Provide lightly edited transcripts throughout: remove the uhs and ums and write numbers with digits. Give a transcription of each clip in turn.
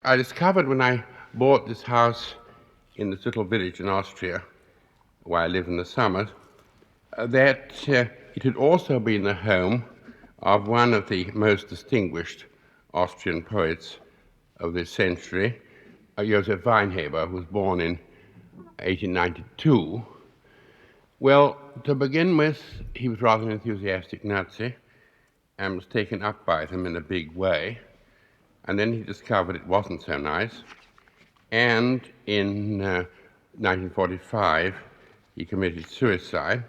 I discovered when I bought this house in this little village in Austria, where I live in the summers, that it had also been the home of one of the most distinguished Austrian poets of this century, Josef Weinheber, who was born in 1892. Well, to begin with, he was rather an enthusiastic Nazi and was taken up by them in a big way. And then he discovered it wasn't so nice. And in 1945, he committed suicide.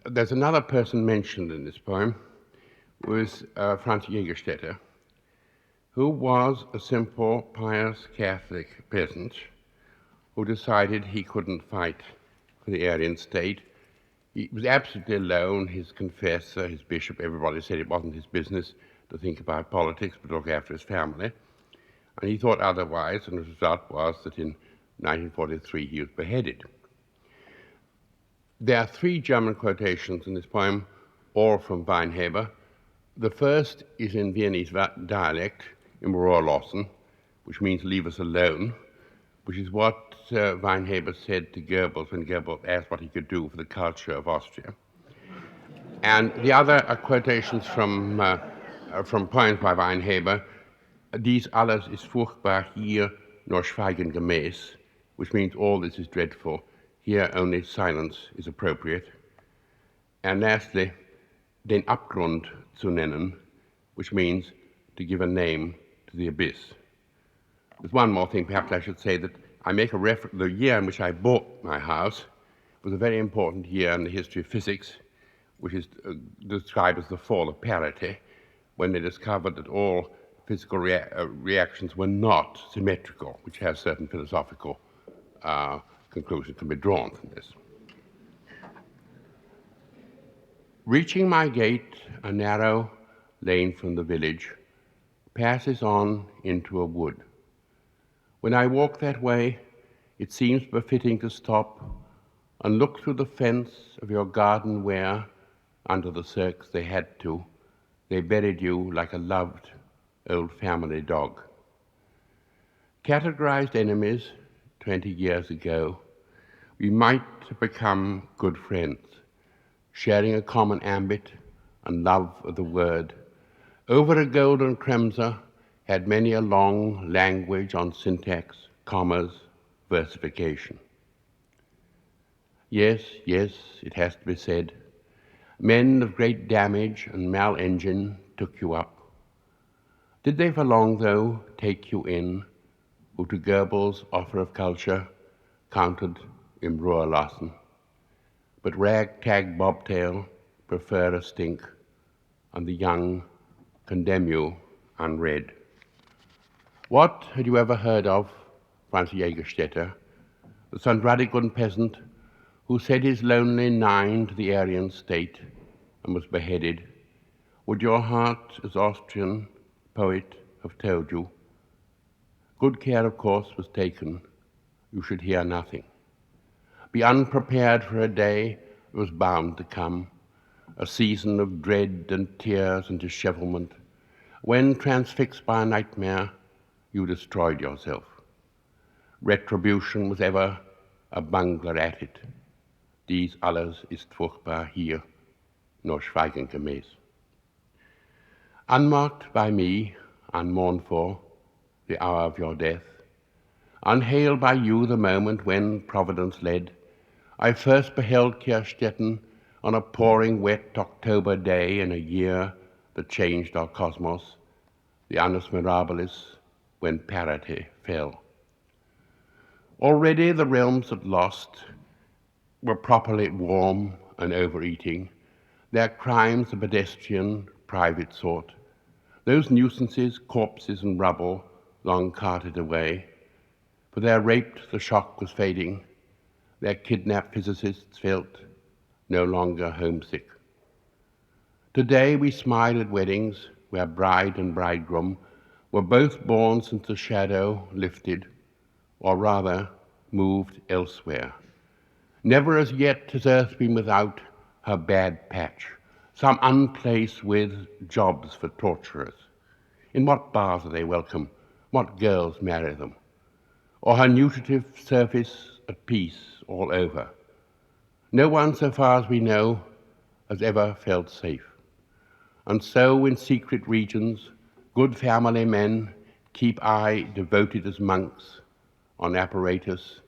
There's another person mentioned in this poem, who is Franz Jägerstätter, who was a simple, pious Catholic peasant who decided he couldn't fight for the Aryan state. He was absolutely alone. His confessor, his bishop, everybody said it wasn't his business to think about politics but look after his family. And he thought otherwise, and the result was that in 1943 he was beheaded. There are three German quotations in this poem, all from Weinheber. The first is in Viennese dialect, in Rohrlassen, which means leave us alone, which is what Weinheber said to Goebbels when Goebbels asked what he could do for the culture of Austria. And the other are quotations from poems by Weinheber. Dies alles ist furchtbar, hier nur Schweigen gemäß, which means all this is dreadful, here only silence is appropriate. And lastly, den Abgrund zu nennen, which means to give a name to the abyss. There's one more thing, perhaps I should say, that I make a reference. The year in which I bought my house was a very important year in the history of physics, which is described as the fall of parity, when they discovered that all physical reactions were not symmetrical, which has certain philosophical conclusions to be drawn from this. Reaching my gate, a narrow lane from the village passes on into a wood. When I walk that way, it seems befitting to stop and look through the fence of your garden where, under the cirques they had to, they buried you like a loved old family dog. Categorized enemies 20 years ago, we might have become good friends, sharing a common ambit and love of the word. Over a golden kremser had many a long language on syntax, commas, versification. Yes, it has to be said, men of great damage and mal-engine took you up. Did they for long, though, take you in, who to Goebbels' offer of culture counted im Rohrlassen, but ragtag bobtail prefer a stink, and the young condemn you unread. What had you ever heard of Franz Jägerstätter, the Sandradigan peasant who said his lonely nine to the Aryan state and was beheaded? Would your heart, as Austrian poet, have told you? Good care, of course, was taken. You should hear nothing. Be unprepared for a day that was bound to come, a season of dread and tears and dishevelment, when, transfixed by a nightmare, you destroyed yourself. Retribution was ever a bungler at it. Dies alles ist furchtbar, hier nur Schweigen gemäß. Unmarked by me, unmourned for, the hour of your death, unhailed by you the moment when Providence led, I first beheld Kirstetten on a pouring wet October day in a year that changed our cosmos, the annus mirabilis, when parity fell. Already the realms at lost were properly warm and overeating, their crimes a pedestrian, private sort, those nuisances, corpses and rubble, long carted away. For their raped the shock was fading, their kidnapped physicists felt no longer homesick. Today we smile at weddings where bride and bridegroom were both born since the shadow lifted, or rather moved elsewhere. Never as yet has earth been without her bad patch, some unplaced with jobs for torturers. In what bars are they welcome? What girls marry them? Or her nutritive surface at peace all over? No one, so far as we know, has ever felt safe. And so in secret regions, good family men keep eye devoted as monks on apparatus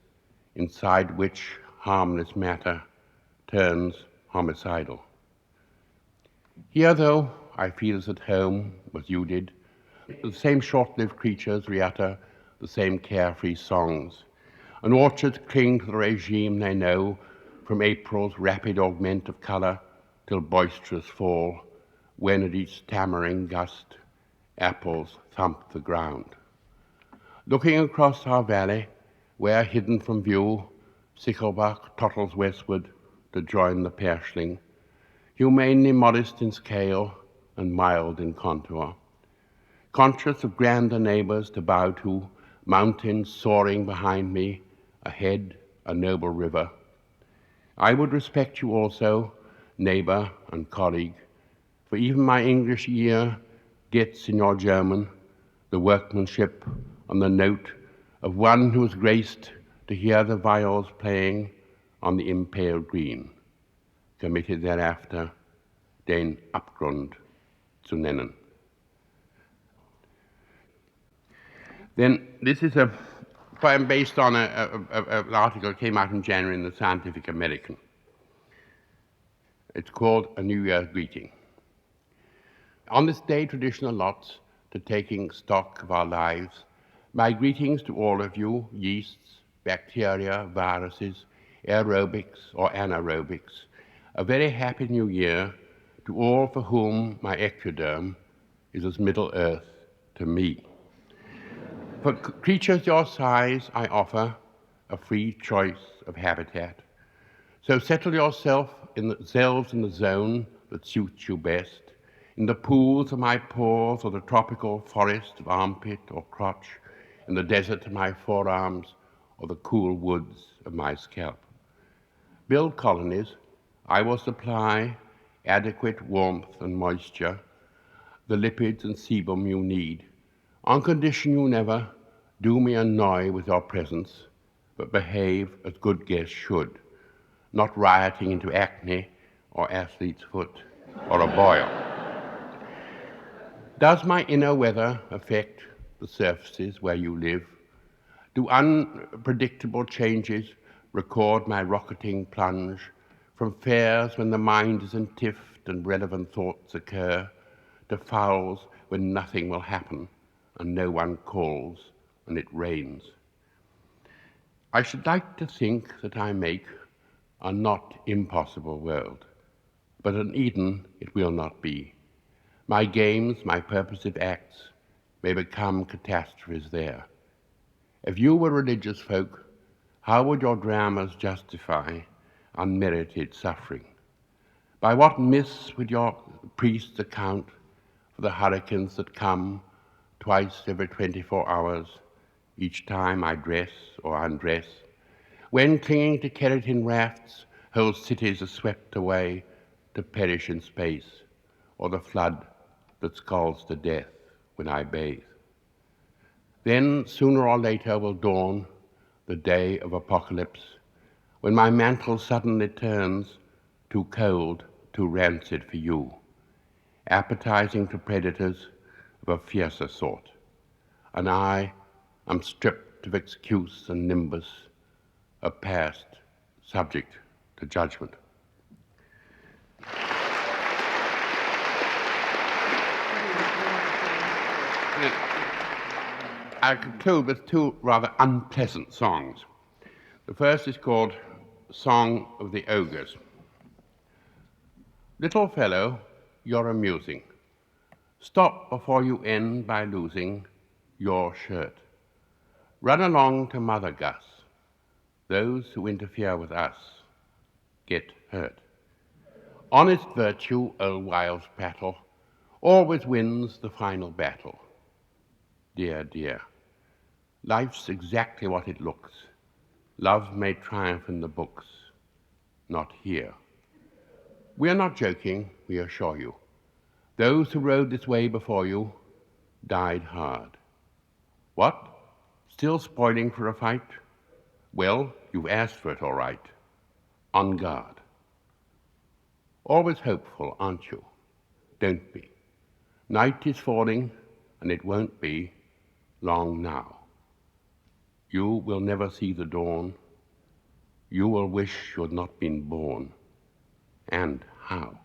inside which harmless matter turns homicidal. Here, though, I feel as at home as you did. The same short-lived creatures re-utter the same carefree songs, and orchards cling to the regime they know, from April's rapid augment of colour till boisterous fall, when at each stammering gust apples thump the ground. Looking across our valley, where hidden from view, Sicklebuck tottles westward to join the Pershling, humanely modest in scale and mild in contour, conscious of grander neighbours to bow to, mountains soaring behind me, ahead a noble river. I would respect you also, neighbour and colleague, for even my English ear gets in your German the workmanship on the note of one who is graced to hear the viols playing on the impaled green, committed thereafter den Abgrund zu nennen. Then this is a poem based on an article that came out in January in the Scientific American. It's called A New Year's Greeting. On this day tradition allots to taking stock of our lives, my greetings to all of you, yeasts, bacteria, viruses, aerobics or anaerobics. A very happy new year to all for whom my ectoderm is as Middle Earth to me. For creatures your size, I offer a free choice of habitat. So settle yourselves in the zone that suits you best, in the pools of my pores or the tropical forest of armpit or crotch, in the desert of my forearms or the cool woods of my scalp. Build colonies. I will supply adequate warmth and moisture, the lipids and sebum you need, on condition you never do me annoy with your presence, but behave as good guests should, not rioting into acne or athlete's foot or a boil. Does my inner weather affect the surfaces where you live? Do unpredictable changes record my rocketing plunge from fairs when the mind is in tift and relevant thoughts occur, to fouls when nothing will happen and no one calls and it rains? I should like to think that I make a not impossible world, but an Eden it will not be. My games, my purposive acts may become catastrophes there. If you were religious folk, how would your dramas justify unmerited suffering? By what myths would your priests account for the hurricanes that come twice every 24 hours, each time I dress or undress, when clinging to keratin rafts, whole cities are swept away to perish in space, or the flood that scalds to death when I bathe? Then, sooner or later, will dawn the day of apocalypse, when my mantle suddenly turns too cold, too rancid for you, appetizing to predators of a fiercer sort, and I am stripped of excuse and nimbus, a past subject to judgment. I conclude with two rather unpleasant songs. The first is called Song of the Ogres. Little fellow, you're amusing. Stop before you end by losing your shirt. Run along to Mother Gus. Those who interfere with us get hurt. Honest virtue, old wives prattle, always wins the final battle. Dear, dear, life's exactly what it looks. Love may triumph in the books, not here. We are not joking, we assure you. Those who rode this way before you died hard. What? Still spoiling for a fight? Well, you've asked for it all right. On guard. Always hopeful, aren't you? Don't be. Night is falling, and it won't be long now. You will never see the dawn. You will wish you had not been born. And how?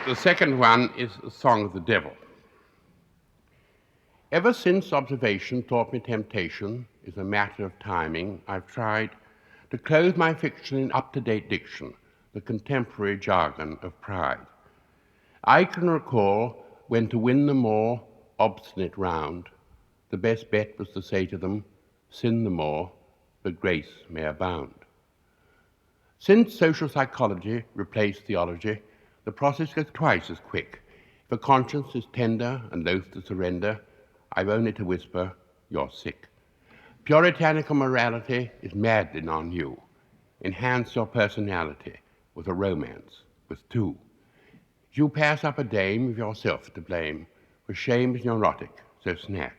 The second one is a song of the devil. Ever since observation taught me temptation is a matter of timing, I've tried to clothe my fiction in up-to-date diction, the contemporary jargon of pride. I can recall when to win the more obstinate round, the best bet was to say to them, sin the more, but grace may abound. Since social psychology replaced theology, the process goes twice as quick. If a conscience is tender and loath to surrender, I've only to whisper, you're sick. Puritanical morality is madly non-you. Enhance your personality with a romance, with two. You pass up a dame with yourself to blame, for shame is neurotic, so snatch.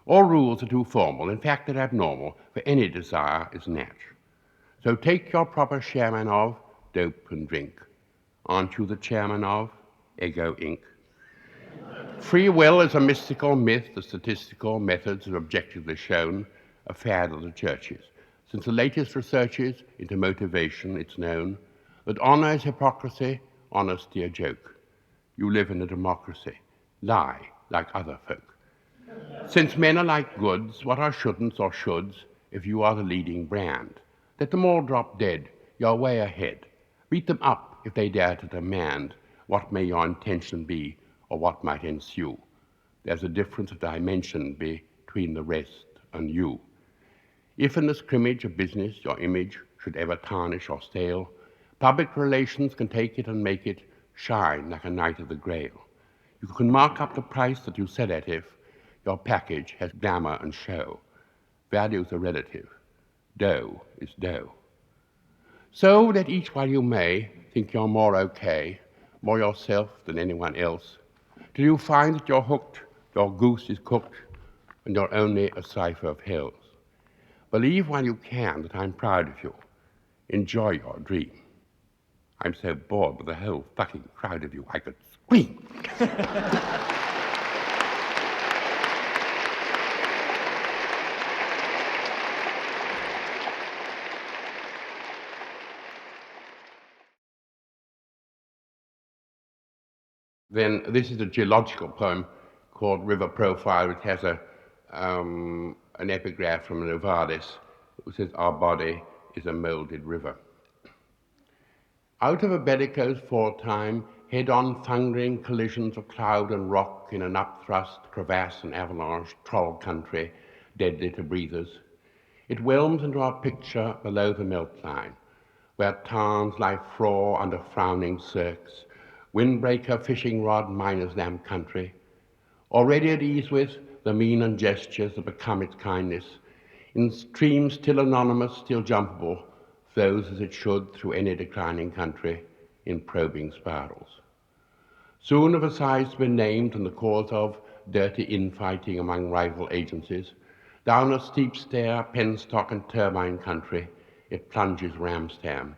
All rules are too formal, in fact they're abnormal, for any desire is natch. So take your proper shareman of dope and drink. Aren't you the chairman of Ego Inc.? Free will is a mystical myth. The statistical methods are objectively shown a fad of the churches. Since the latest researches into motivation, it's known that honor is hypocrisy, honesty a joke. You live in a democracy. Lie like other folk. Since men are like goods, what are shouldn'ts or shoulds if you are the leading brand? Let them all drop dead. You're way ahead. Beat them up if they dare to demand what may your intention be or what might ensue. There's a difference of dimension between the rest and you. If in the scrimmage of business your image should ever tarnish or stale, public relations can take it and make it shine like a knight of the grail. You can mark up the price that you sell at if your package has glamour and show. Values are relative. Dough is dough. So let each while you may think you're more okay, more yourself than anyone else, till you find that you're hooked, your goose is cooked, and you're only a cipher of hells. Believe while you can that I'm proud of you. Enjoy your dream. I'm so bored with the whole fucking crowd of you, I could scream. Then this is a geological poem called River Profile, which has an epigraph from Novalis, which says, our body is a moulded river. Out of a bellicose foretime, head-on thundering collisions of cloud and rock in an upthrust crevasse and avalanche troll country, deadly to breathers, it whelms into our picture below the melt line, where tarns lie frore under frowning cirques, windbreaker fishing rod miner's lamp country, already at ease with the mien and gestures that become its kindness, in streams still anonymous, still jumpable, flows as it should through any declining country in probing spirals. Soon of a size to be named and the cause of dirty infighting among rival agencies, down a steep stair, penstock and turbine country, it plunges Ramstam,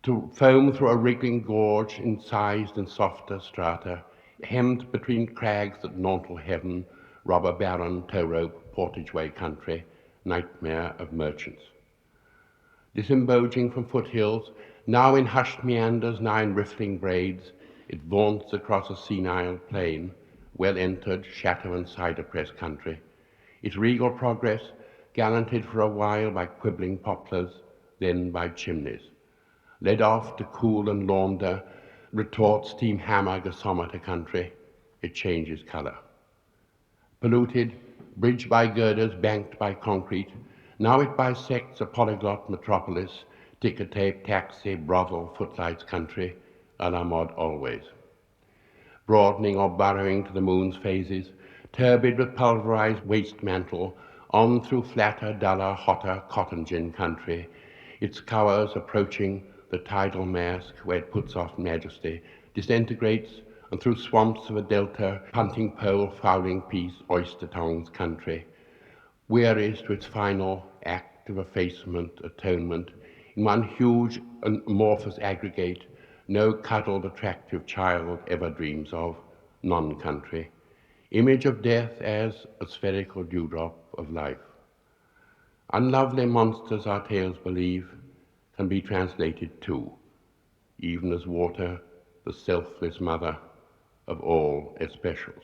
to foam through a wriggling gorge incised in softer strata, hemmed between crags that nauntle heaven, robber baron, tow rope, portageway country, nightmare of merchants. Disemboging from foothills, now in hushed meanders, now in riffling braids, it vaunts across a senile plain, well entered shadow and cider-press country, its regal progress gallanted for a while by quibbling poplars, then by chimneys. Led off to cool and launder, retort steam hammer gasometer country, it changes color. Polluted, bridged by girders, banked by concrete, now it bisects a polyglot metropolis, ticker tape, taxi, brothel, footlights country, a la mode always. Broadening or burrowing to the moon's phases, turbid with pulverized waste mantle, on through flatter, duller, hotter cotton gin country, its cowers approaching the tidal mask where it puts off majesty, disintegrates, and through swamps of a delta, punting pole, fouling peace, oyster tongues country, wearies to its final act of effacement, atonement, in one huge and amorphous aggregate, no cuddled, attractive child ever dreams of, non-country, image of death as a spherical dewdrop of life. Unlovely monsters, our tales believe, can be translated too, even as water, the selfless mother of all especials.